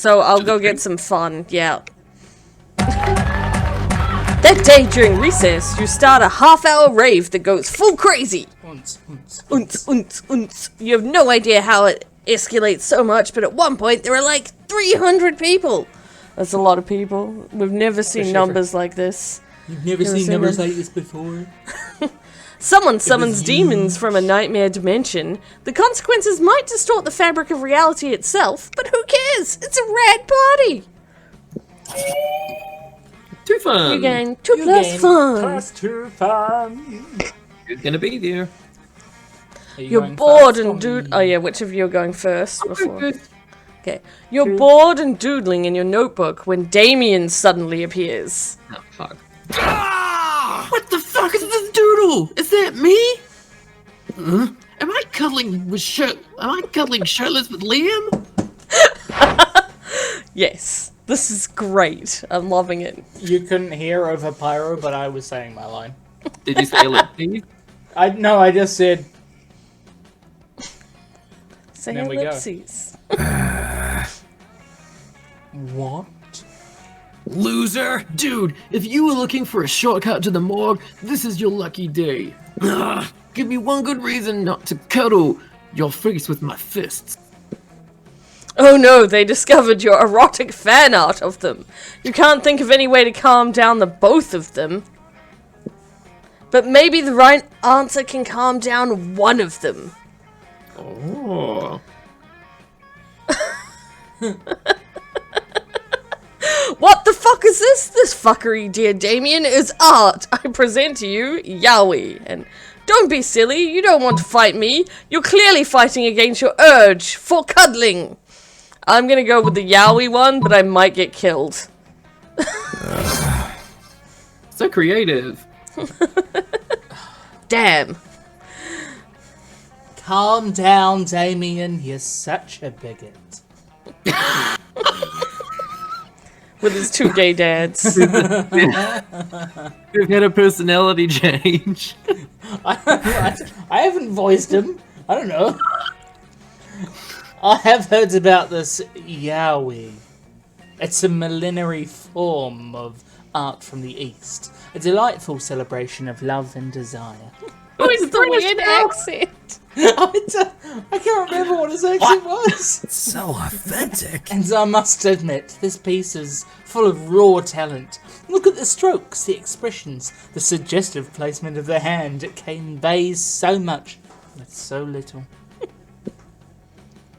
So I'll go get some fun, yeah. That day during recess, you start a half-hour rave that goes full crazy. You have no idea how it escalates so much, but at one point there were like 300 people. That's a lot of people. We've never seen numbers like this. You've never seen numbers like this before? Someone summons demons from a nightmare dimension. The consequences might distort the fabric of reality itself, but who cares? It's a rad party! Too fun! You gain 2 plus fun! Plus 2 fun! Who's gonna be there? You're bored and oh yeah, which of you are going first before? Okay. You're bored and doodling in your notebook when Damien suddenly appears. Oh, fuck. Ah! What the fuck is this doodle? Is that me? Am I cuddling shirtless with Liam? Yes. This is great. I'm loving it. You couldn't hear over Pyro, but I was saying my line. Did you say ellipses? No, I just said... Say There we go. ellipses. What? Loser! Dude, if you were looking for a shortcut to the morgue, this is your lucky day. Give me one good reason not to cuddle your face with my fists. Oh no, they discovered your erotic fan art of them. You can't think of any way to calm down the both of them. But maybe the right answer can calm down one of them. Oh. What the fuck is this? This fuckery, dear Damien, is art. I present to you, Yowie. And don't be silly, you don't want to fight me. You're clearly fighting against your urge for cuddling. I'm gonna go with the Yowie one, but I might get killed. So creative. Damn. Calm down, Damien. You're such a bigot. With his 2 gay dads. We've had a personality change. I haven't voiced him. I don't know. I have heard about this Yowie. It's a millenary form of art from the East. A delightful celebration of love and desire. Oh, it's the weird accent. I can't remember what his accent was. So authentic. And I must admit, this piece is full of raw talent. Look at the strokes, the expressions, the suggestive placement of the hand. It conveys so much with so little.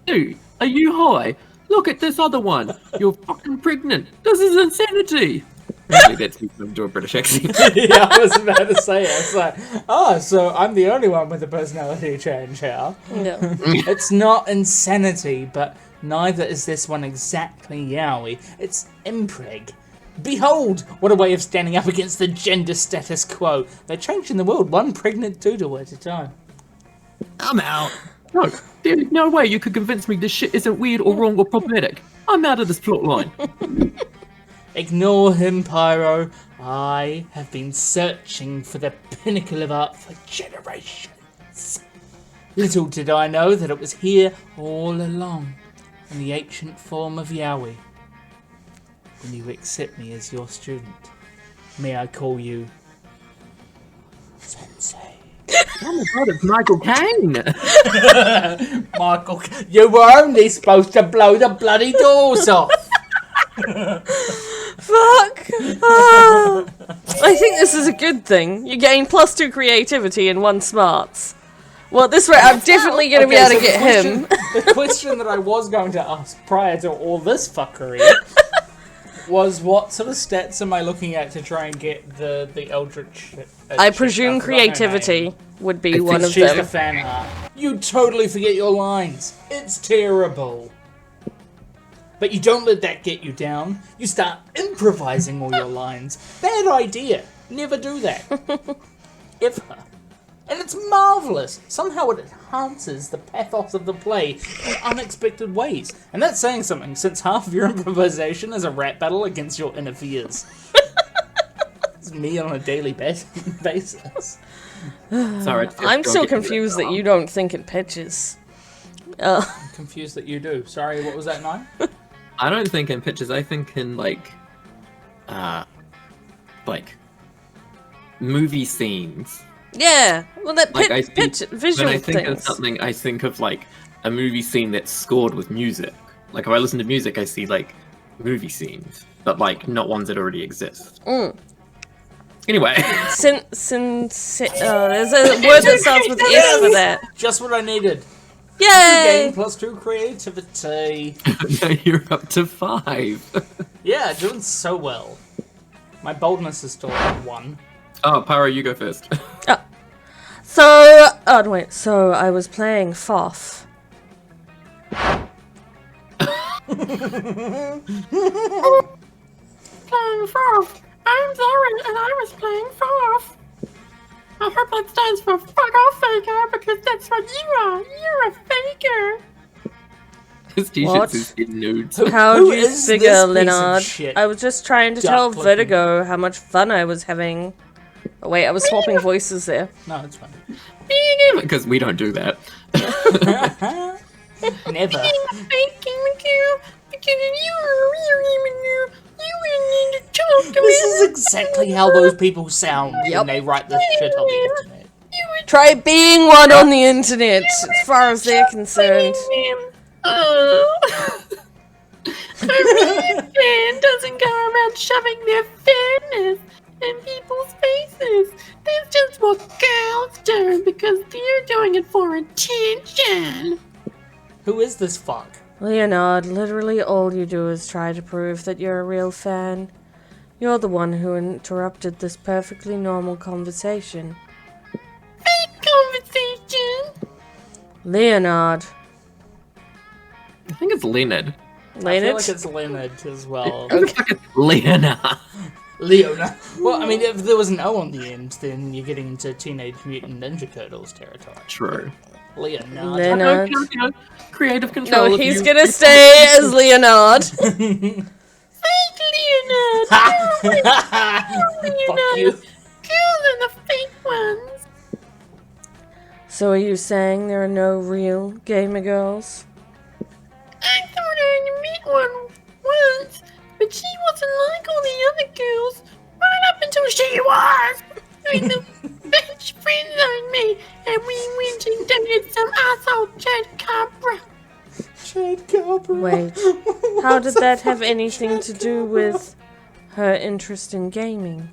Dude, are you high? Look at this other one. You're fucking pregnant. This is insanity. Maybe that's me from a British accent. Yeah, I was about to say it. It's like, oh, so I'm the only one with a personality change here. No. It's not insanity, but neither is this one exactly Yowie. It's impreg. Behold, what a way of standing up against the gender status quo. They're changing the world one pregnant doodle at a time. I'm out. No, there's no way you could convince me this shit isn't weird or wrong or problematic. I'm out of this plot line. Ignore him, Pyro. I have been searching for the pinnacle of art for generations. Little did I know that it was here all along, in the ancient form of Yowie. When you accept me as your student, may I call you Sensei? Oh my god, it's Michael Caine! Michael, you were only supposed to blow the bloody doors off. Fuck! Ah. I think this is a good thing. You gain +2 creativity and 1 smarts. Well, this way I'm definitely going to be able to get him. The question that I was going to ask prior to all this fuckery was, what sort of stats am I looking at to try and get the Eldritch? I presume creativity would be one of She's them. the fan art. You totally forget your lines. It's terrible. But you don't let that get you down. You start improvising all your lines. Bad idea. Never do that. Ever. And it's marvellous. Somehow it enhances the pathos of the play in unexpected ways. And that's saying something, since half of your improvisation is a rap battle against your inner fears. It's me on a daily basis. Sorry, I'm still confused that you don't think in pitches. I'm confused that you do. Sorry, what was that, 9? I don't think in pictures. I think in like movie scenes. Yeah, well, that Like I pitch, think visual when I think of things. something, I think of like a movie scene that's scored with music. Like if I listen to music, I see like movie scenes, but like not ones that already exist. Anyway, There's a word that starts with S for that. Just what I needed. Yay! Game plus 2 creativity. now you're up to 5. Yeah, doing so well. My boldness is still at 1. Oh, Pyro, you go first. So I was playing FOF. Playing FOF. I'm Zoran, and I was playing FOF. I hope that stands for fuck off, faker, because that's what you are. You're a faker. His t-shirt What? says in nudes. How Who do you is figure, this piece of Leonard? shit? I was just trying to Duck tell looking. Vertigo how much fun I was having. Oh, wait, I was swapping voices there. No, it's fine. Because we don't do that. Never. This is exactly how those people sound when they write this shit on the internet. Try being one on the internet, as far as they're concerned. A fan doesn't go around shoving their fairness in people's faces. That's just what girls do because they're doing it for attention. Who is this fuck? Leonard, literally all you do is try to prove that you're a real fan. You're the one who interrupted this perfectly normal conversation. Fake conversation. Leonard. I think it's Leonard. I feel Leonard? like it's Leonard as well. Leonard. Leona. Well, I mean, if there was an O on the end, then you're getting into Teenage Mutant Ninja Turtles territory. True. Leonard. Leonard. Creative control. No, he's gonna stay as Leonard. Fake Leonard. Fuck you. Girls are the fake ones. So are you saying there are no real gamer girls? I thought I met one once, but she wasn't like all the other girls. Right up until she was. Doing the bitch friends on me, and we went and dated some asshole Chad Capra. Chad Copper. Wait, how did that have anything to do with her interest in gaming?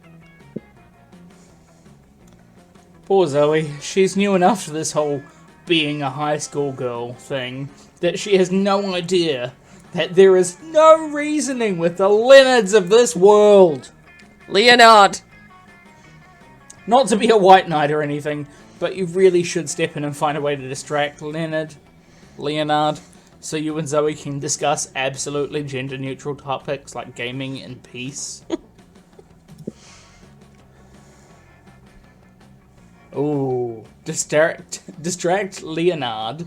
Poor Zoe. She's new enough to this whole being a high school girl thing that she has no idea that there is no reasoning with the Leonards of this world. Leonard! Not to be a white knight or anything, but you really should step in and find a way to distract Leonard, so you and Zoe can discuss absolutely gender-neutral topics like gaming and peace. Ooh, distract Leonard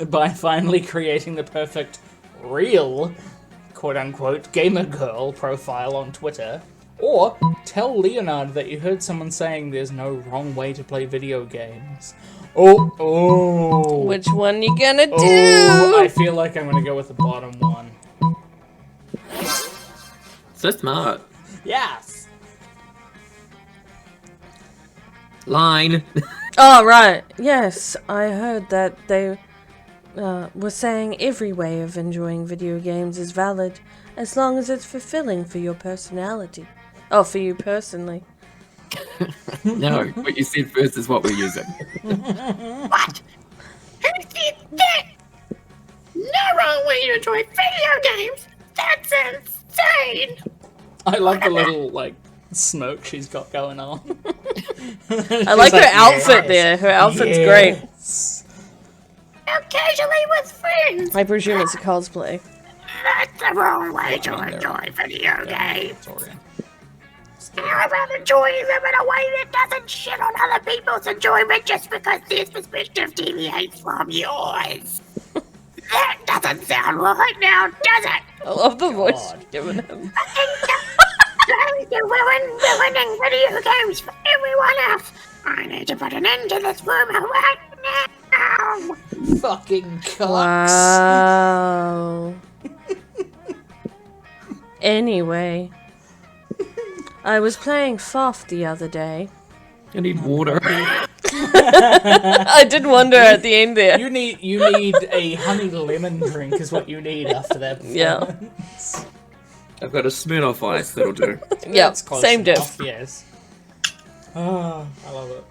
by finally creating the perfect, real, quote-unquote, gamer girl profile on Twitter. Or tell Leonard that you heard someone saying there's no wrong way to play video games. Oh. Which one you gonna do? Oh, I feel like I'm gonna go with the bottom one. So smart. Yes. Line. Oh, right. Yes, I heard that they were saying every way of enjoying video games is valid as long as it's fulfilling for your personality. Oh, for you personally. No, what you said first is what we're using. What? Who said that? No wrong way to enjoy video games. That's insane. I like the little, like, smoke she's got going on. I like her outfit there. Her outfit's great. How casually with friends. I presume it's a cosplay. That's the wrong way to enjoy video games. How about enjoying them in a way that doesn't shit on other people's enjoyment just because their perspective deviates from yours? That doesn't sound right now, does it? I love the voice you've given him. Ruining video games for everyone else. I need to put an end to this rumor right now. Fucking cocks. Wow. Anyway, I was playing Foff the other day. I need water. I did wonder at the end there. You need a honey lemon drink is what you need after that. Yeah. I've got a Smirnoff Ice, that'll do. Yeah, That's close same enough, diff. Yes. Oh, I love it.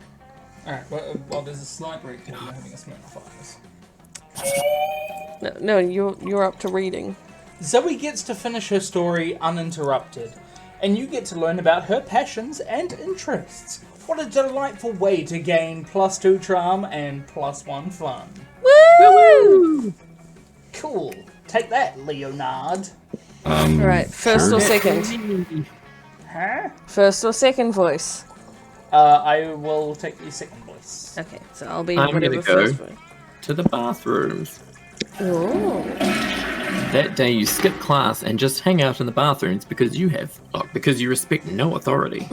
Alright, well, there's a slight break while you're having a Smirnoff Ice. No, you're up to reading. Zoe gets to finish her story uninterrupted, and you get to learn about her passions and interests. What a delightful way to gain +2 charm and +1 fun. Woo! Cool. Take that, Leonard. Alright, first or second? Huh? First or second voice? I will take the second voice. Okay, so I'll be I'm whatever gonna go first voice. to the bathrooms. Ooh. That day you skip class and just hang out in the bathrooms because you respect no authority.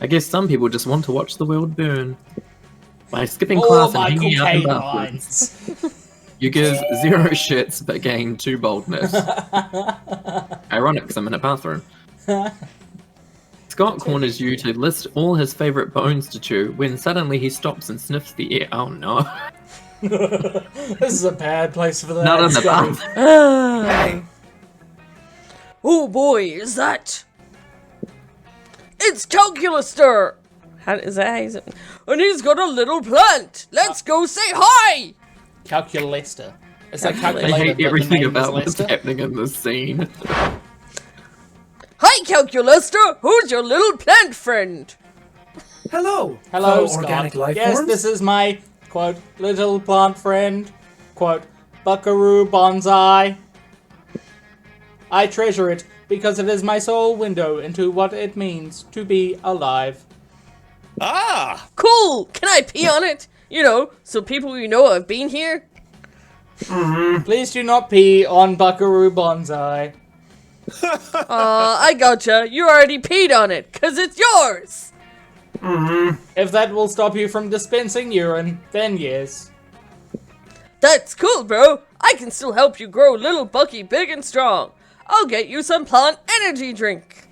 I guess some people just want to watch the world burn. By skipping class and Michael hanging out in Caine bathrooms, lines. you give 0 shits but gain 2 boldness. Ironic, because I'm in a bathroom. Scott corners you to list all his favorite bones to chew when suddenly he stops and sniffs the air. Oh no. This is a bad place for that. Not in the Scotty. bathroom. Oh boy, is that? It's Calculaster! How is that? How is it? And he's got a little plant! Let's go say hi! Calculester. It's like I calculator, hate but the everything name is about what's Lester. happening in this scene. Hi, Calculaster! Who's your little plant friend? Hello. Hello, fellow Scott. organic life Yes, forms. this is my, quote, little plant friend, quote, buckaroo bonsai. I treasure it because it is my sole window into what it means to be alive. Ah! Cool! Can I pee on it? You know, so people you know have been here? Please do not pee on buckaroo bonsai. I gotcha. You already peed on it, 'cause it's yours! If that will stop you from dispensing urine, then yes. That's cool, bro. I can still help you grow little Bucky big and strong. I'll get you some plant energy drink.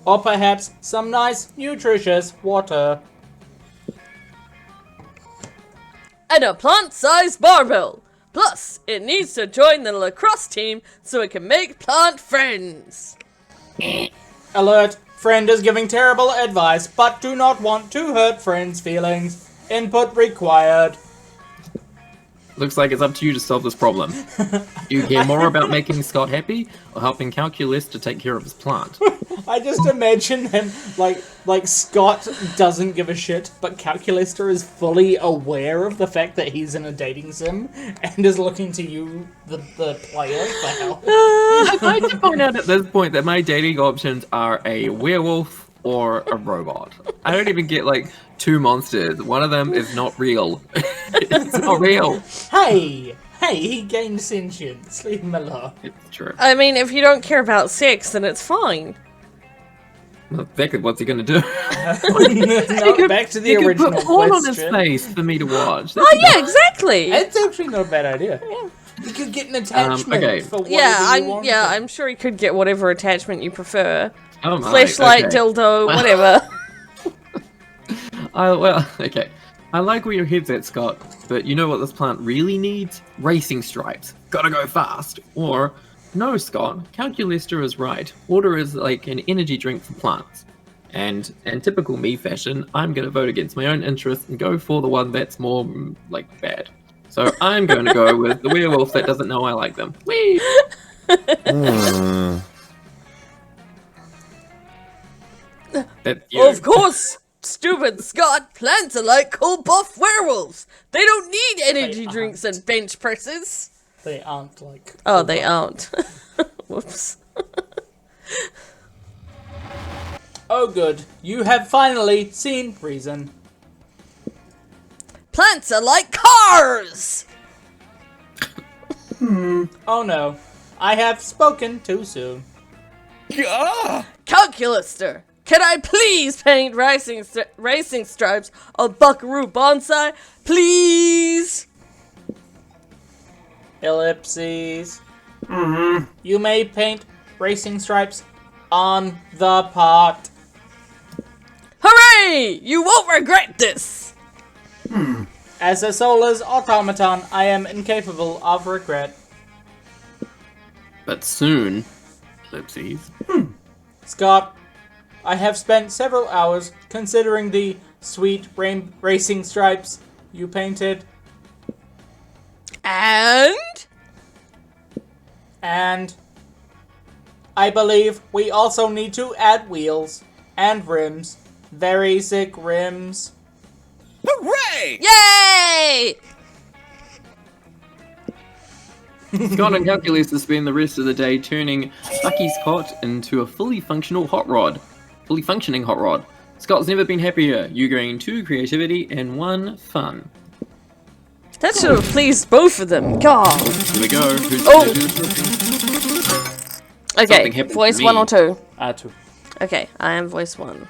Or perhaps some nice, nutritious water. And a plant-sized barbell. Plus, it needs to join the lacrosse team so it can make plant friends. Alert! Friend is giving terrible advice, but do not want to hurt friend's feelings. Input required. Looks like it's up to you to solve this problem. You care more about making Scott happy or helping Calculus to take care of his plant? I just imagine him like Scott doesn't give a shit, but Calculaster is fully aware of the fact that he's in a dating sim and is looking to you, the player, for help. I'd like to point out at this point that my dating options are a werewolf or a robot. I don't even get like 2 monsters. One of them is not real. It's not real. Hey, he gained sentience. Leave him alone. It's true. I mean, if you don't care about sex, then it's fine. Well, Beckett, what's he gonna do? No, back to the He could original put porn on his question. face for me to watch. Oh yeah, exactly. It's actually not a bad idea. You could get an attachment okay. for whatever you want. I'm sure you could get whatever attachment you prefer. Oh my, Fleshlight, okay. dildo, whatever. Okay. I like where your head's at, Scott, but you know what this plant really needs? Racing stripes. Gotta go fast. Or, no, Scott, Calculester is right. Water is like an energy drink for plants. And in typical me fashion, I'm gonna vote against my own interests and go for the one that's more, bad. So I'm going to go with the werewolf that doesn't know I like them. Whee! That's you. Of course, stupid Scott. Plants are like cool buff werewolves. They don't need energy They drinks and bench presses. They aren't like. Oh, they aren't. Whoops. Oh, good. You have finally seen reason. Plants are like cars. Oh no. I have spoken too soon. Calculaster, can I please paint racing stripes on Buckaroo Bonsai? Please? Ellipses. You may paint racing stripes on the pot. Hooray! You won't regret this! As a soulless automaton, I am incapable of regret. But soon, ellipses. Scott, I have spent several hours considering the sweet racing stripes you painted. And? And I believe we also need to add wheels and rims. Very sick rims. Hooray! Yay! Scott and Calculus will spend the rest of the day turning Bucky's cot into a fully functioning hot rod. Scott's never been happier. You gain 2 creativity and 1 fun. That should have pleased both of them. God. Here we go. Who's Oh. gonna do this? Okay, Something happened voice to 1 me. or 2? 2. Okay, I am voice 1.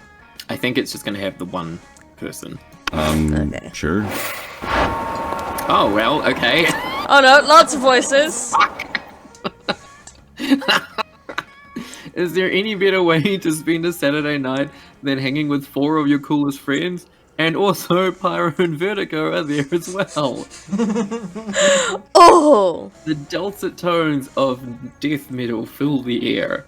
I think it's just gonna have the one person. Okay. Sure. Oh well, okay. Oh no, lots of voices. Is there any better way to spend a Saturday night than hanging with 4 of your coolest friends? And also, Pyro and Vertigo are there as well. Oh! The dulcet tones of death metal fill the air.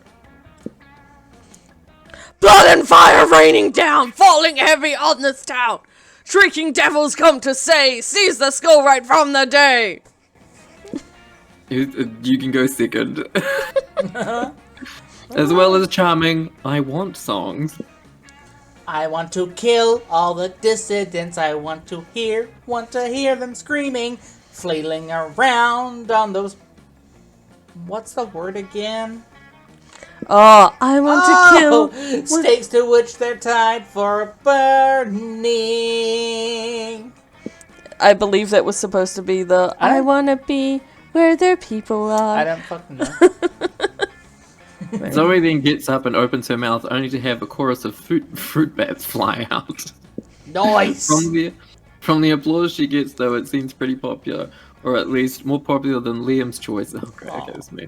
Blood and fire raining down, falling heavy on this town. Shrieking devils come to say, seize the skull right from the day. You can go second. As well as charming I Want songs. I want to kill all the dissidents. I want to hear them screaming, flailing around on those. What's the word again? Oh, I want to kill. Stakes to which they're tied for burning. I believe that was supposed to be the I wanna be where their people are. I don't fucking know. Zoe then gets up and opens her mouth only to have a chorus of fruit bats fly out. Nice. From the applause she gets, though, it seems pretty popular, or at least more popular than Liam's choice. Oh, great, okay, that's me.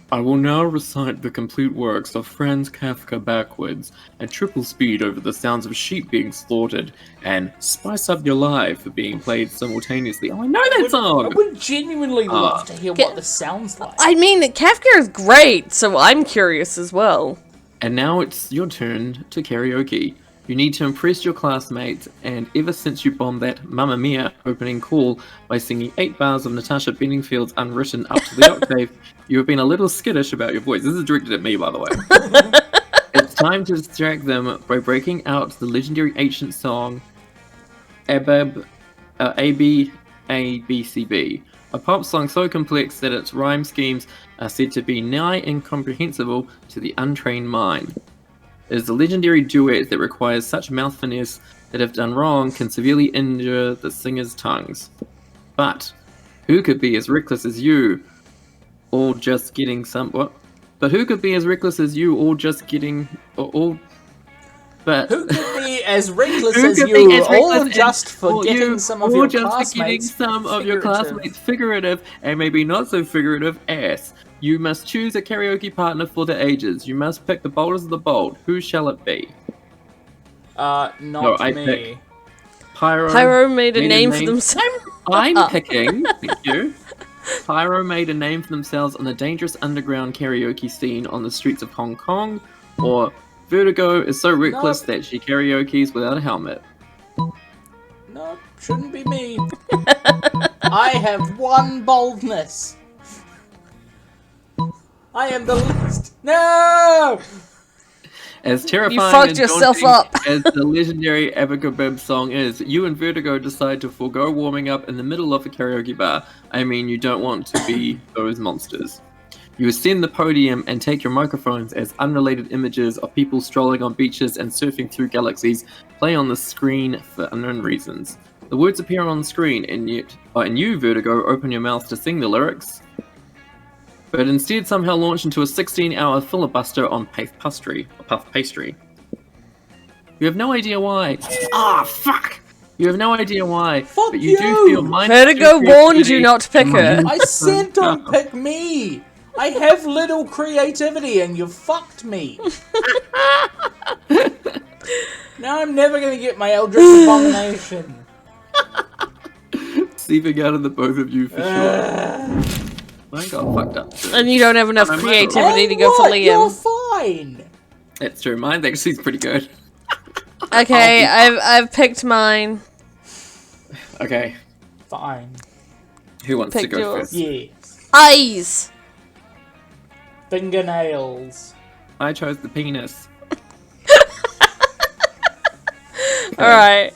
I will now recite the complete works of Franz Kafka backwards at triple speed over the sounds of sheep being slaughtered, and Spice Up Your Life being played simultaneously. Oh, I know that I song! would genuinely love to hear what this sounds like. I mean, Kafka is great, so I'm curious as well. And now it's your turn to karaoke. You need to impress your classmates, and ever since you bombed that Mamma Mia opening call by singing 8 bars of Natasha Bedingfield's Unwritten up to the octave, you have been a little skittish about your voice. This is directed at me, by the way. It's time to distract them by breaking out the legendary ancient song ABCB, a pop song so complex that its rhyme schemes are said to be nigh incomprehensible to the untrained mind. It is a legendary duet that requires such mouth finesse that if done wrong can severely injure the singer's tongues. But who could be as reckless as you, all just getting some what? But who could be as reckless as you, all just getting But Who could be as reckless who as could be you, as all reckless just as- forgetting you, some of or your just classmates? forgetting some of your figurative? classmates' figurative and maybe not so figurative ass. You must choose a karaoke partner for the ages. You must pick the boldest of the bold. Who shall it be? Not I me. pick Pyro. Pyro made a name for themselves. I'm picking. Thank you. Pyro made a name for themselves on the dangerous underground karaoke scene on the streets of Hong Kong, or Vertigo is so reckless that she karaoke's without a helmet. No, shouldn't be me. I have one boldness. I am the least. No! As terrifying fucked and yourself daunting up. as the legendary Abacabib song is, you and Vertigo decide to forego warming up in the middle of a karaoke bar. I mean, you don't want to be those monsters. You ascend the podium and take your microphones as unrelated images of people strolling on beaches and surfing through galaxies play on the screen for unknown reasons. The words appear on the screen, and you, Vertigo, open your mouth to sing the lyrics, but instead somehow launch into a 16-hour filibuster on puff pastry. You have no idea why. Ah, fuck! You have no idea why, Fuck but you you! do feel Vertigo warned you not to pick her. I said don't pick me! I have little creativity and you fucked me. Now I'm never gonna get my Eldritch Abomination. Seeping out of the both of you for sure. I got fucked up. And you don't have enough I'm creativity to And go for what? You're Liam. fine. That's true. Mine actually is pretty good. Okay, I've picked mine. Okay. Fine. Who wants to Pick go yours. first? Yes. Eyes. Fingernails. I chose the penis. Alright.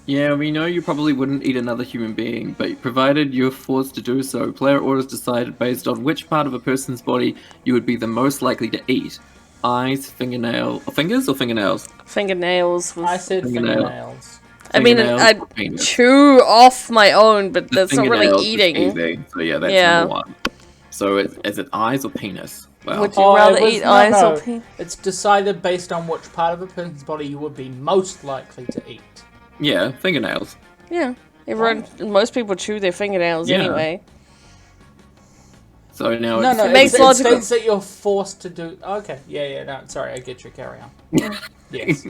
Yeah, we know you probably wouldn't eat another human being, but provided you're forced to do so, player orders decided based on which part of a person's body you would be the most likely to eat. Eyes, fingernail... Fingers or fingernails? Fingernails. I said Fingernail. fingernails. I mean, Fingernails I'd or penis? chew off my own, but The that's not really fingernails is eating. easy. So yeah, that's Yeah. number one. So is it eyes or penis? Well, Would you rather it was- eat eyes no. or penis? It's decided based on which part of a person's body you would be most likely to eat. yeah, fingernails. Yeah. Most people chew their fingernails Yeah. anyway. So now No, it's... no, makes it logical- states that you're forced to do. Okay, yeah, no, sorry, I get you. Carry on. Yes,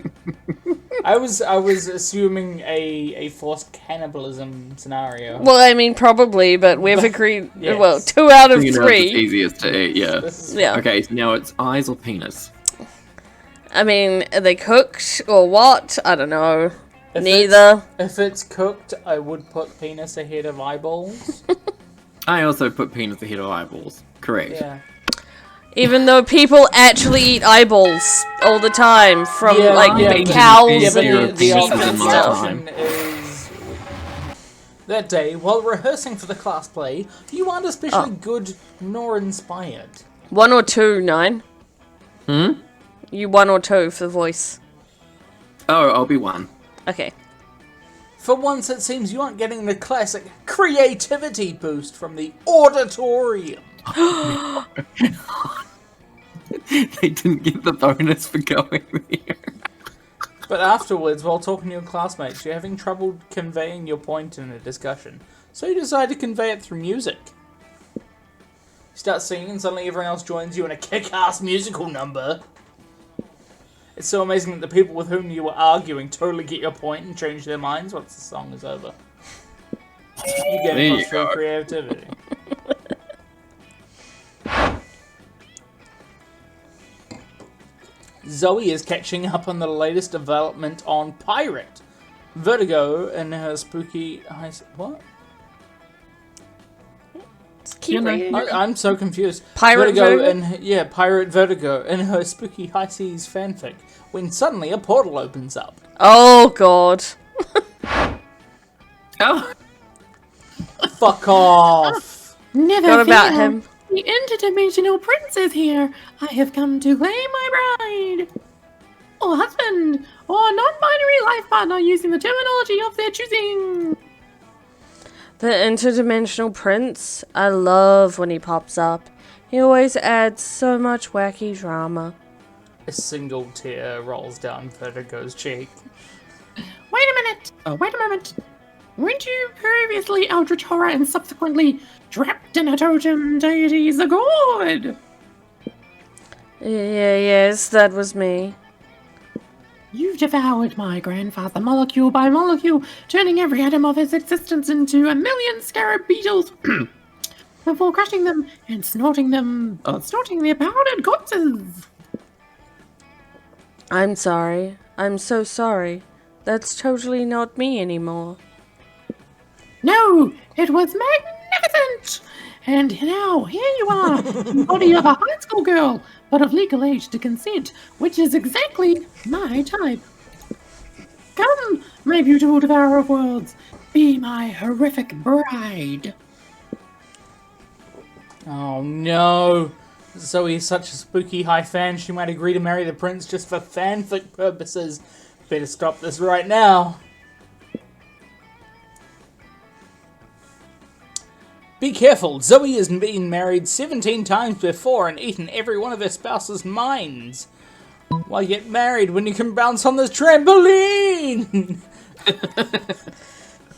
I was assuming a forced cannibalism scenario. Well, I mean, probably, but we've agreed. Yes. Well, 2 out of Fingernails is 3. easiest to eat, yeah. This is Yeah. Okay, so now it's eyes or penis. I mean, are they cooked or what? I don't know. If Neither. If it's cooked, I would put penis ahead of eyeballs. I also put penis ahead of eyeballs. Correct. Yeah. Even though people actually eat eyeballs all the time from Yeah, like yeah, cows Yeah, but and the sheep penises and in my stuff. time. option is... That day, while rehearsing for the class play, you aren't especially good nor inspired. 1 or 2, 9. Hmm? You 1 or 2 for the voice. Oh, I'll be one. Okay. For once, it seems you aren't getting the classic creativity boost from the auditorium. They didn't get the bonus for going there. But afterwards, while talking to your classmates, you're having trouble conveying your point in a discussion. So you decide to convey it through music. You start singing and suddenly everyone else joins you in a kick-ass musical number. It's so amazing that the people with whom you were arguing totally get your point and change their minds once the song is over. You get There you plus for go. creativity. Zoe is catching up on the latest development on Pyro. Vertigo and her spooky... What? Keep You know, reading. I'm so confused. Pirate Vertigo? And Pirate Vertigo and her spooky high seas fanfic. When suddenly a portal opens up. Oh god. Oh, Fuck off! Never What about fear. him? The interdimensional prince is here. I have come to claim my bride. Or husband. Or non-binary life partner using the terminology of their choosing. The interdimensional prince? I love when he pops up. He always adds so much wacky drama. A single tear rolls down Vertigo's cheek. Wait a minute. Wait a moment. Weren't you previously Eldritch Horror and subsequently trapped in a totem deity's gourd? Yes, that was me. You've devoured my grandfather molecule by molecule, turning every atom of his existence into a million scarab beetles before crushing them and snorting their powdered corpses. I'm sorry. I'm so sorry. That's totally not me anymore. No, it was magnificent! And now, here you are, the body of a high school girl, but of legal age to consent, which is exactly my type. Come, my beautiful devourer of worlds, be my horrific bride. Oh no! Zoe is such a spooky high fan, she might agree to marry the prince just for fanfic purposes. Better stop this right now. Be careful, Zoe has been married 17 times before and eaten every one of her spouse's minds. Why get married when you can bounce on this trampoline?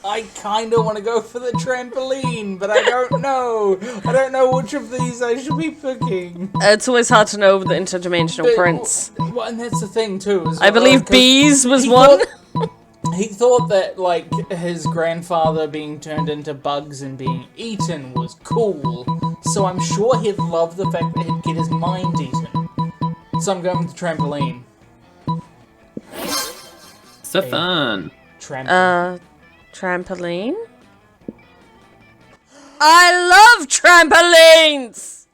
I kind of want to go for the trampoline, but I don't know. I don't know which of these I should be picking. It's always hard to know with the interdimensional prince. Well, and that's the thing too. I believe bees was one. He thought that, like, his grandfather being turned into bugs and being eaten was cool. So I'm sure he'd love the fact that he'd get his mind eaten. So I'm going with the trampoline. So fun. Trampoline? I love trampolines!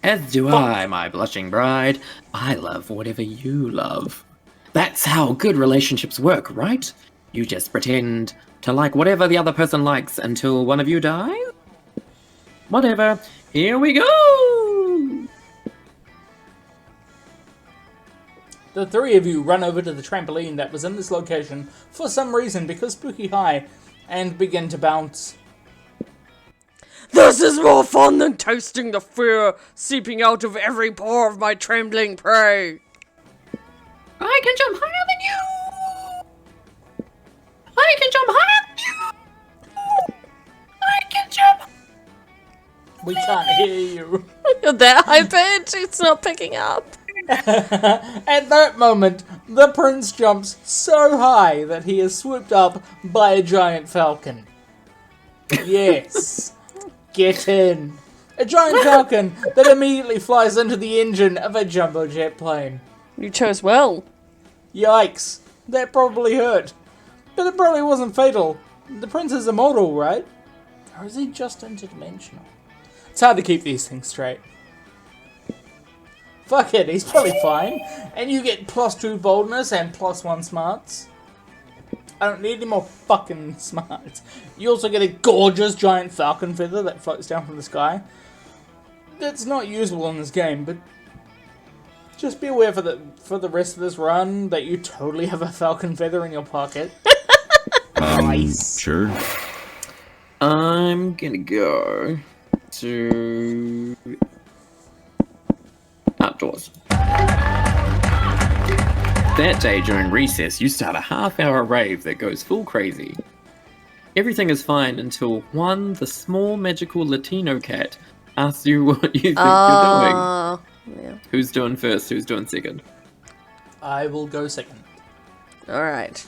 As do I, my blushing bride. I love whatever you love. That's how good relationships work, right? You just pretend to like whatever the other person likes until one of you dies? Whatever. Here we go! The three of you run over to the trampoline that was in this location for some reason because spooky high and begin to bounce. This is more fun than tasting the fear seeping out of every pore of my trembling prey. I can jump higher than you! I can jump higher than you! I can jump! We can't hear you. You're that high pitch, it's not picking up. At that moment, the prince jumps so high that he is swooped up by a giant falcon. Yes. Get in. A giant falcon that immediately flies into the engine of a jumbo jet plane. You chose well. Yikes. That probably hurt. But it probably wasn't fatal. The prince is immortal, right? Or is he just interdimensional? It's hard to keep these things straight. Fuck it, he's probably fine. And you get +2 boldness and +1 smarts. I don't need any more fucking smarts. You also get a gorgeous giant falcon feather that floats down from the sky. That's not usable in this game, but just be aware for the rest of this run that you totally have a falcon feather in your pocket. Nice. Sure. I'm gonna go to outdoors. That day during recess, you start a half-hour rave that goes full crazy. Everything is fine until the small magical Latino cat asks you what you think you're doing. Yeah. Who's doing first? Who's doing second? I will go second. Alright.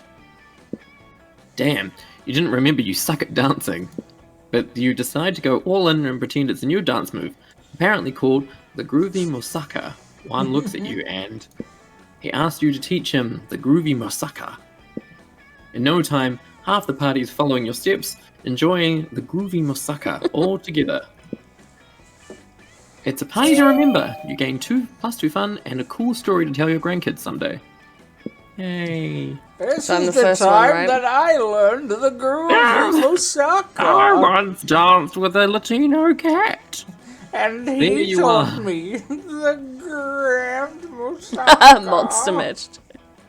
Damn, you didn't remember you suck at dancing. But you decide to go all in and pretend it's a new dance move, apparently called the Groovy Mosaka. One looks at you and he asks you to teach him the Groovy Mosaka. In no time, half the party is following your steps, enjoying the Groovy Mosaka all together. It's a party to remember. You gain 2+2 fun and a cool story to tell your grandkids someday. Yay. This So I'm is the the first time one, right? that I learned the Groovy Mosaka. I once danced with a Latino cat. And There he you taught are. me the Grand Mosaka. Monster matched.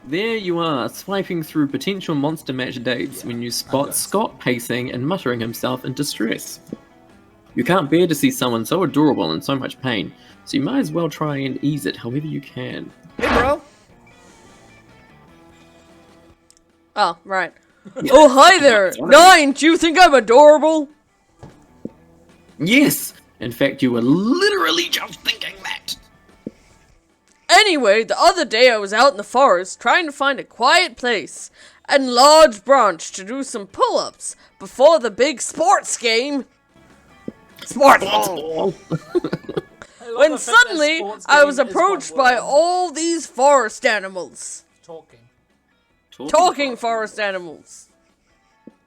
There you are, swiping through potential monster match dates when you spot Scott pacing and muttering himself in distress. You can't bear to see someone so adorable in so much pain, so you might as well try and ease it however you can. Hey, bro. Oh, right. Oh, hi there. Nine, do you think I'm adorable? Yes! In fact, you were literally just thinking that! Anyway, the other day I was out in the forest trying to find a quiet place and large branch to do some pull-ups before the big sports game. Sports ball. When suddenly I was approached by all these forest animals. Talking forest animals.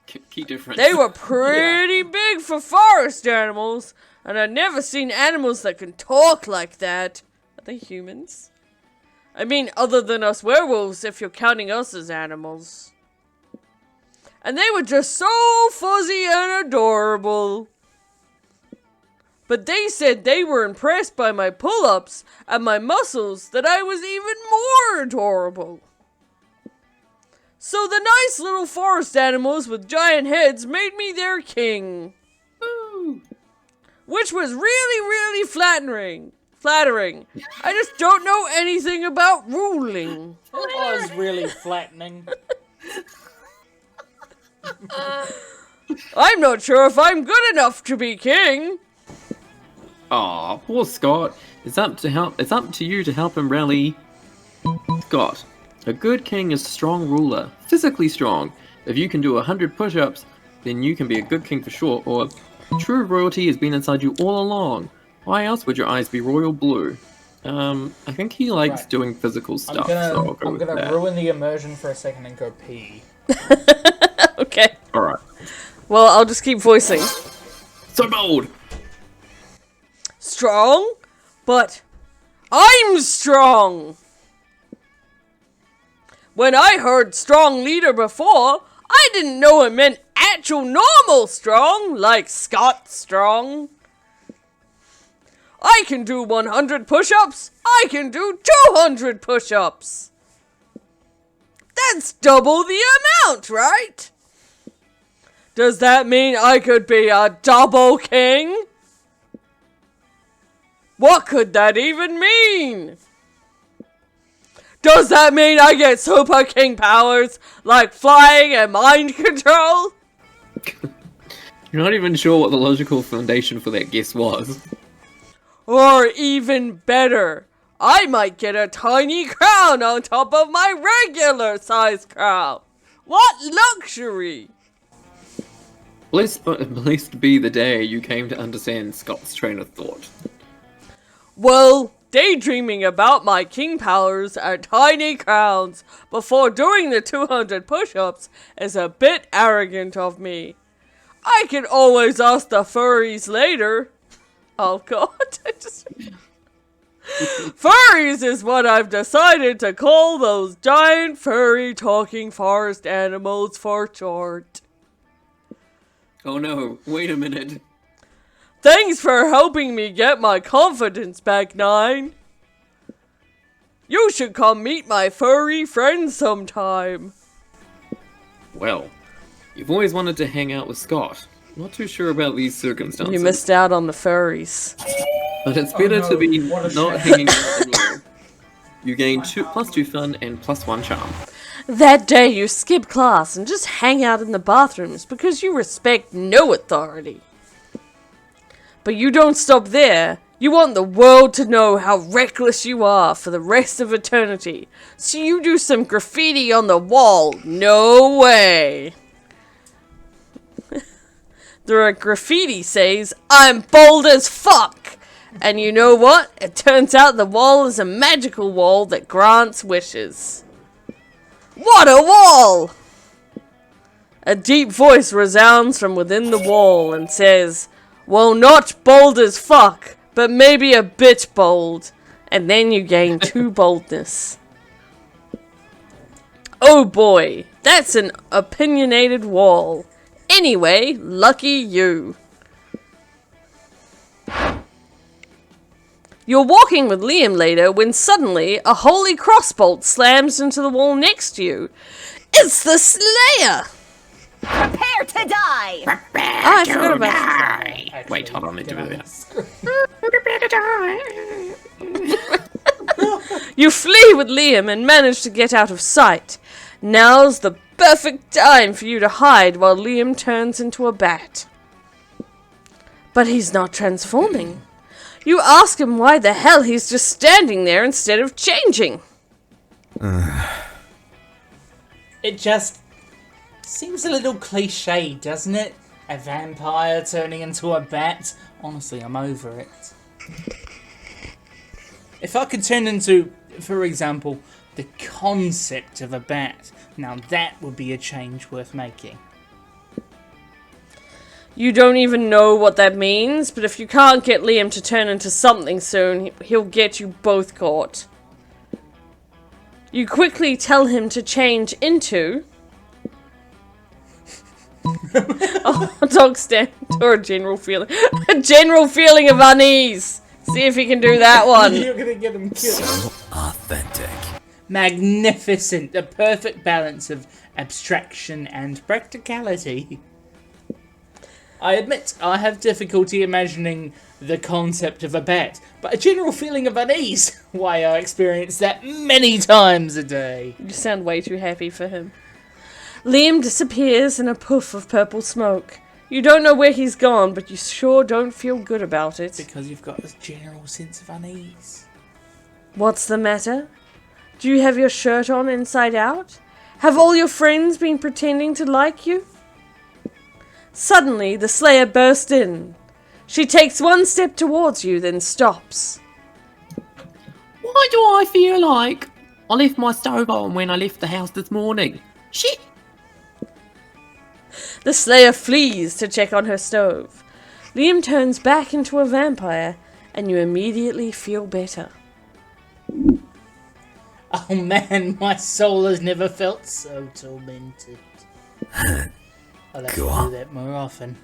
Key difference. They were pretty big for forest animals, and I'd never seen animals that can talk like that. Are they humans? I mean, other than us werewolves, if you're counting us as animals. And they were just so fuzzy and adorable. But they said they were impressed by my pull-ups and my muscles, that I was even more adorable. So the nice little forest animals with giant heads made me their king. Ooh. Which was really flattering. I just don't know anything about ruling. It was really flattening. I'm not sure if I'm good enough to be king. Aw, poor Scott. It's up to you to help him rally. Scott, a good king is a strong ruler, physically strong. If you can do 100 push-ups, then you can be a good king for sure, or true royalty has been inside you all along. Why else would your eyes be royal blue? I think he likes Right. doing physical stuff, so I'll go I'm with gonna that. ruin the immersion for a second and go pee. Okay. Alright. Well, I'll just keep voicing. So bold! Strong, but I'm strong. When I heard strong leader before, I didn't know it meant actual normal strong, like Scott strong. I can do 100 push-ups. I can do 200 push-ups. That's double the amount, right? Does that mean I could be a double king? What could that even mean? Does that mean I get super king powers like flying and mind control? You're not even sure what the logical foundation for that guess was. Or even better, I might get a tiny crown on top of my regular size crown. What luxury! Blessed be the day you came to understand Scott's train of thought. Well, daydreaming about my king powers and tiny crowns before doing the 200 push-ups is a bit arrogant of me. I can always ask the furries later. Oh god, Furries is what I've decided to call those giant furry talking forest animals for short. Oh no, wait a minute. Thanks for helping me get my confidence back, Nine. You should come meet my furry friends sometime. Well, you've always wanted to hang out with Scott. Not too sure about these circumstances. You missed out on the furries. But it's better no, to be what a not shame. hanging out at all. You gain +2 fun and +1 charm. That day you skip class and just hang out in the bathrooms because you respect no authority. But you don't stop there. You want the world to know how reckless you are for the rest of eternity. So you do some graffiti on the wall. No way. The graffiti says, "I'm bold as fuck." And you know what? It turns out the wall is a magical wall that grants wishes. What a wall! A deep voice resounds from within the wall and says, "Well, not bold as fuck, but maybe a bit bold." And then you gain 2 boldness. Oh boy, that's an opinionated wall. Anyway, lucky you. You're walking with Liam later when suddenly a holy crossbolt slams into the wall next to you. It's the Slayer! Prepare to die! I forgot about that. Actually, Wait, hold on, let me do get that. You flee with Liam and manage to get out of sight. Now's the perfect time for you to hide while Liam turns into a bat. But he's not transforming. You ask him why the hell he's just standing there instead of changing. It just seems a little cliche, doesn't it? A vampire turning into a bat. Honestly, I'm over it. If I could turn into, for example, the concept of a bat, now that would be a change worth making. You don't even know what that means, but if you can't get Liam to turn into something soon, he'll get you both caught. You quickly tell him to change into a hot dog stand or a general feeling. A general feeling of unease. See if he can do that one. You're gonna get him killed. So authentic. Magnificent. A perfect balance of abstraction and practicality. I admit, I have difficulty imagining the concept of a bat, but a general feeling of unease, why, I experience that many times a day. You sound way too happy for him. Liam disappears in a puff of purple smoke. You don't know where he's gone, but you sure don't feel good about it. Because you've got this general sense of unease. What's the matter? Do you have your shirt on inside out? Have all your friends been pretending to like you? Suddenly, the Slayer bursts in. She takes one step towards you, then stops. Why do I feel like I left my stove on when I left the house this morning? Shit! The Slayer flees to check on her stove. Liam turns back into a vampire, and you immediately feel better. Oh man, my soul has never felt so tormented. I'll have to do that more often.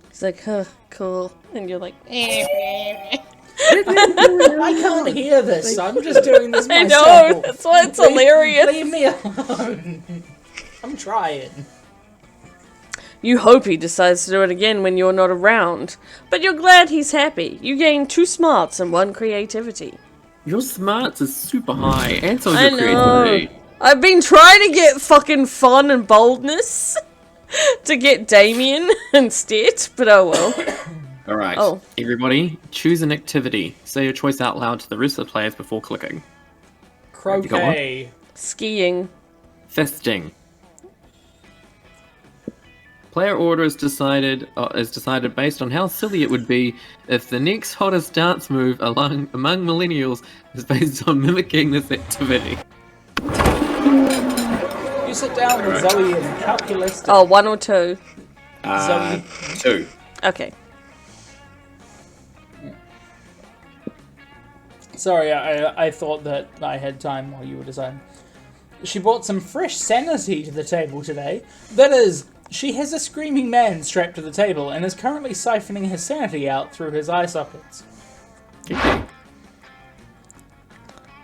It's like, huh, cool. And you're like, I can't hear this. I'm just doing this I myself. know, that's why it's hilarious. Leave me alone. I'm trying. You hope he decides to do it again when you're not around. But you're glad he's happy. You gain 2 smarts and 1 creativity. Your smarts are super high, and so I is your creativity. know. I've been trying to get fucking fun and boldness to get Damien instead, but oh well. Alright, Oh. everybody, choose an activity. Say your choice out loud to the rest of the players before clicking. Croquet. Skiing. Fisting. Player order is decided based on how silly it would be if the next hottest dance move among millennials is based on mimicking this activity. You sit down with Zoe and calculus. Oh, 1 or 2. Zoe. 2. Okay. Sorry, I thought that I had time while you were deciding. She brought some fresh sanity to the table today. That is, she has a screaming man strapped to the table and is currently siphoning his sanity out through his eye sockets.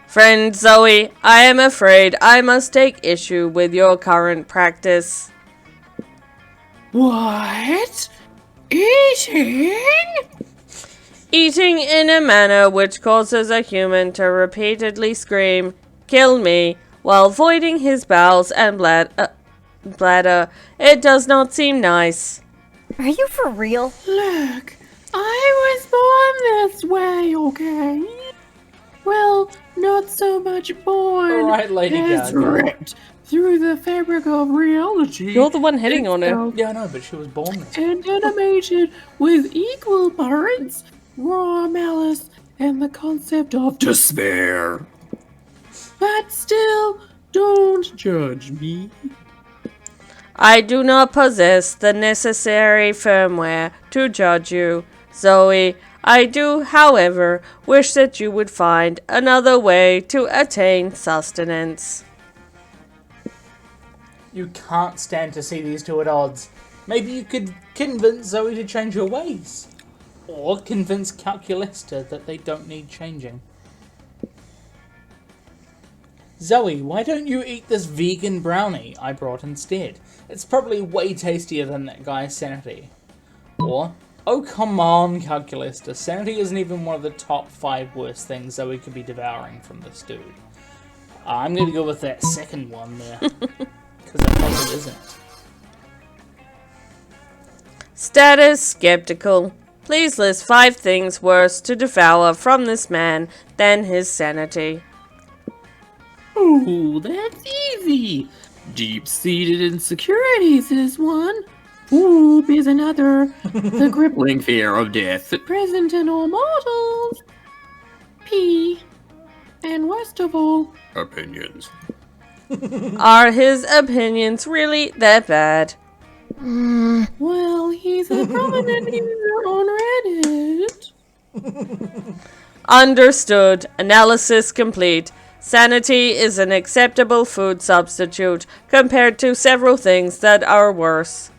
Friend Zoe, I am afraid I must take issue with your current practice. What? Eating? Eating in a manner which causes a human to repeatedly scream, "Kill me," while voiding his bowels and bladder. It does not seem nice. Are you for real? Look, I was born this way, okay? Well, not so much born. Alright, Lady as Gaga. ripped through the fabric of reality. You're the one hitting on her. Yeah, I know, but she was born this way. And animated with equal parts, raw malice, and the concept of despair. But still, don't judge me. I do not possess the necessary firmware to judge you, Zoe. I do, however, wish that you would find another way to attain sustenance. You can't stand to see these two at odds. Maybe you could convince Zoe to change her ways. Or convince Calculista that they don't need changing. Zoe, why don't you eat this vegan brownie I brought instead? It's probably way tastier than that guy's sanity. Or, oh come on, Calculista, sanity isn't even one of the top 5 worst things Zoe could be devouring from this dude. I'm gonna go with that second one there. Because it probably isn't. Status skeptical. Please list 5 things worse to devour from this man than his sanity. Ooh, that's easy. Deep-seated insecurities is one. Ooh, is another. The crippling fear of death present in all mortals. P. And worst of all, opinions. Are his opinions really that bad? Well, he's a prominent user on Reddit. Understood. Analysis complete. Sanity is an acceptable food substitute compared to several things that are worse.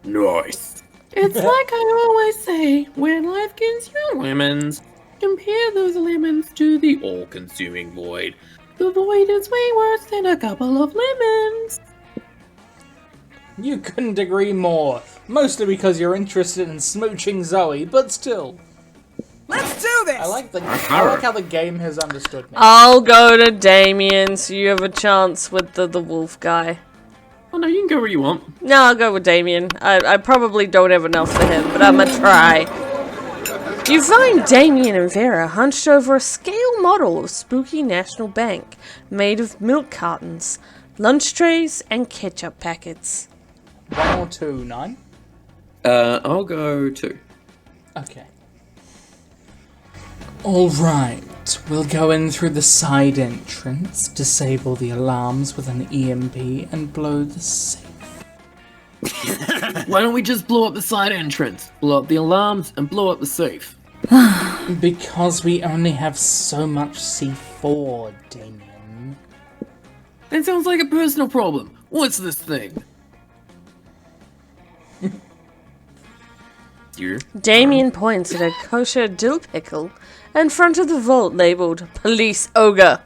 Nice. It's like I always say, when life gives you lemons, compare those lemons to the all-consuming void. The void is way worse than a couple of lemons. You couldn't agree more. Mostly because you're interested in smooching Zoe, but still. Let's do this! I like how the game has understood me. I'll go to Damien, so you have a chance with the wolf guy. Oh no, you can go where you want. No, I'll go with Damien. I probably don't have enough for him, but I'm gonna try. You find Damien and Vera hunched over a scale model of Spooky National Bank, made of milk cartons, lunch trays, and ketchup packets. 1 or 2, 9? I'll go 2. Okay. Alright, we'll go in through the side entrance, disable the alarms with an EMP, and blow the safe. Why don't we just blow up the side entrance, blow up the alarms, and blow up the safe? Because we only have so much C4, Damien. That sounds like a personal problem. What's this thing? You? Damien points at a kosher dill pickle in front of the vault labeled Police Ogre.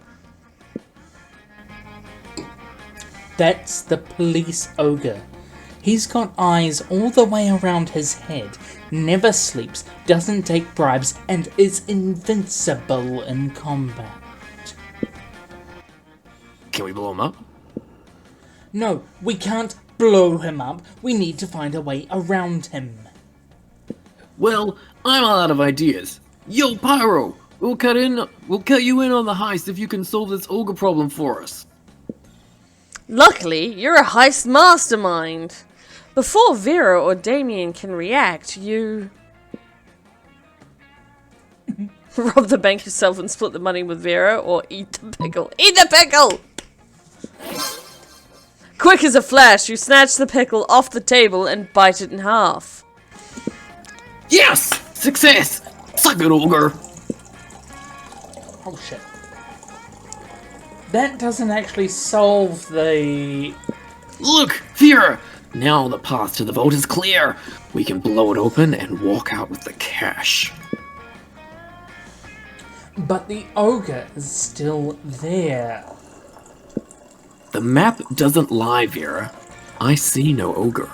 That's the police ogre. He's got eyes all the way around his head, never sleeps, doesn't take bribes, and is invincible in combat. Can we blow him up? No, we can't blow him up. We need to find a way around him. Well, I'm all out of ideas. Yo, Pyro! We'll cut you in on the heist if you can solve this ogre problem for us. Luckily, you're a heist mastermind. Before Vera or Damien can react, you rob the bank yourself and split the money with Vera, or eat the pickle. Eat the pickle! Quick as a flash, you snatch the pickle off the table and bite it in half. Yes! Success! Suck it, ogre! Oh shit. That doesn't actually solve the... Look! Vera! Now the path to the vault is clear. We can blow it open and walk out with the cash. But the ogre is still there. The map doesn't lie, Vera. I see no ogre.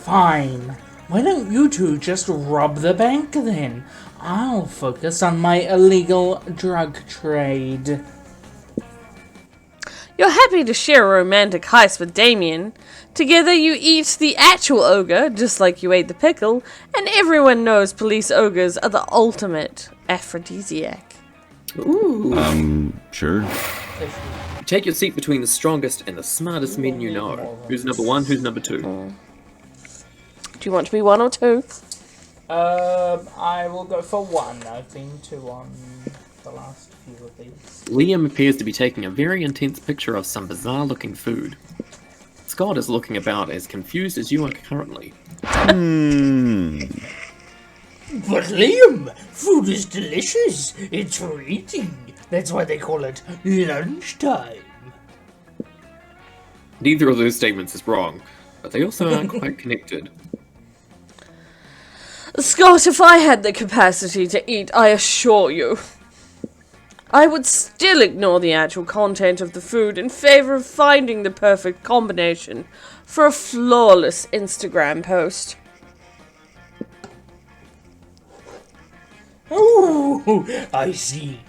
Fine. Why don't you two just rob the bank then? I'll focus on my illegal drug trade. You're happy to share a romantic heist with Damien. Together you eat the actual ogre, just like you ate the pickle, and everyone knows police ogres are the ultimate aphrodisiac. Ooh. Sure. Take your seat between the strongest and the smartest men you know. Who's number 1, who's number 2? Do you want to be 1 or 2? I will go for 1. I've been 2 on the last few of these. Liam appears to be taking a very intense picture of some bizarre-looking food. Scott is looking about as confused as you are currently. But Liam, food is delicious. It's for eating. That's why they call it lunchtime. Neither of those statements is wrong, but they also aren't quite connected. Scott, if I had the capacity to eat, I assure you, I would still ignore the actual content of the food in favor of finding the perfect combination for a flawless Instagram post. Oh, I see.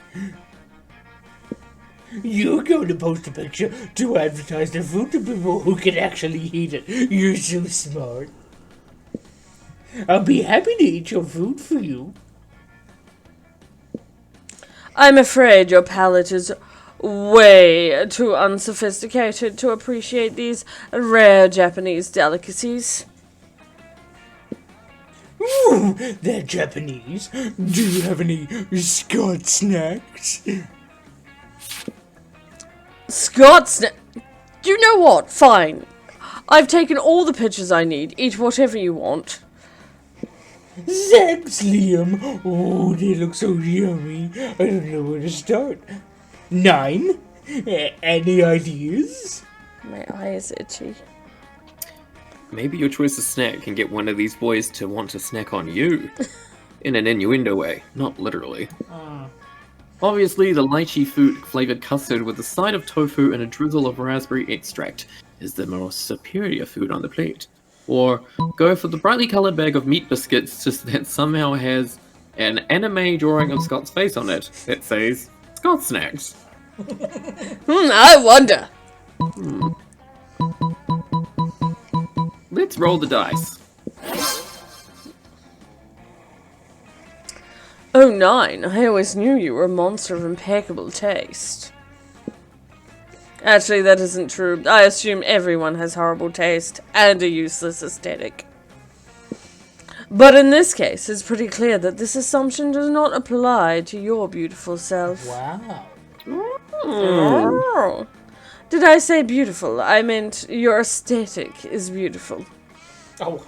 You're going to post a picture to advertise the food to people who can actually eat it. You're so smart. I'll be happy to eat your food for you. I'm afraid your palate is way too unsophisticated to appreciate these rare Japanese delicacies. Ooh, they're Japanese. Do you have any Scott snacks? Scott's... Do you know what? Fine. I've taken all the pictures I need. Eat whatever you want. Thanks, Liam. Oh, they look so yummy. I don't know where to start. 9? Any ideas? My eye is itchy. Maybe your choice of snack can get one of these boys to want to snack on you. In an innuendo way, not literally. Obviously, the lychee flavored custard with a side of tofu and a drizzle of raspberry extract is the most superior food on the plate. Or go for the brightly colored bag of meat biscuits just that somehow has an anime drawing of Scott's face on it that says Scott Snacks. I wonder. Let's roll the dice. Oh, Nine, I always knew you were a monster of impeccable taste. Actually, that isn't true. I assume everyone has horrible taste and a useless aesthetic. But in this case, it's pretty clear that this assumption does not apply to your beautiful self. Wow. Oh. Did I say beautiful? I meant your aesthetic is beautiful. Oh.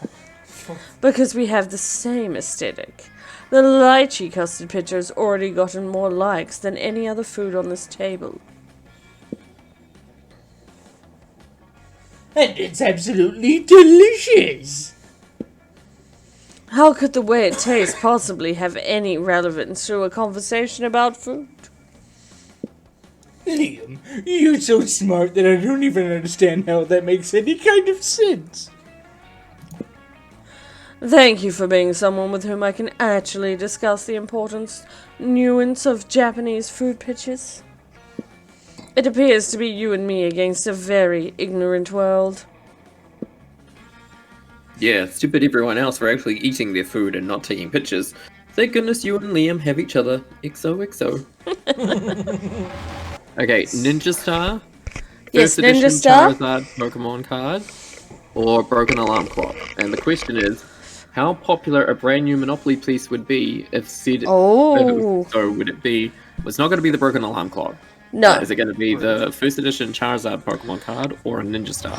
Because we have the same aesthetic. The lychee custard picture has already gotten more likes than any other food on this table. And it's absolutely delicious. How could the way it tastes possibly have any relevance to a conversation about food? Liam, you're so smart that I don't even understand how that makes any kind of sense. Thank you for being someone with whom I can actually discuss the important nuance of Japanese food pitches. It appears to be you and me against a very ignorant world. Yeah, stupid everyone else for actually eating their food and not taking pictures. Thank goodness you and Liam have each other. XOXO. Okay, Ninja Star. Yes, First edition Ninja Star. Charizard Pokemon card. Or Broken Alarm Clock. And the question is, how popular a brand new Monopoly piece would be if said... Oh. So would it be... It's not going to be the Broken Alarm Clock. No. Is it going to be the first edition Charizard Pokemon card or a Ninja Star?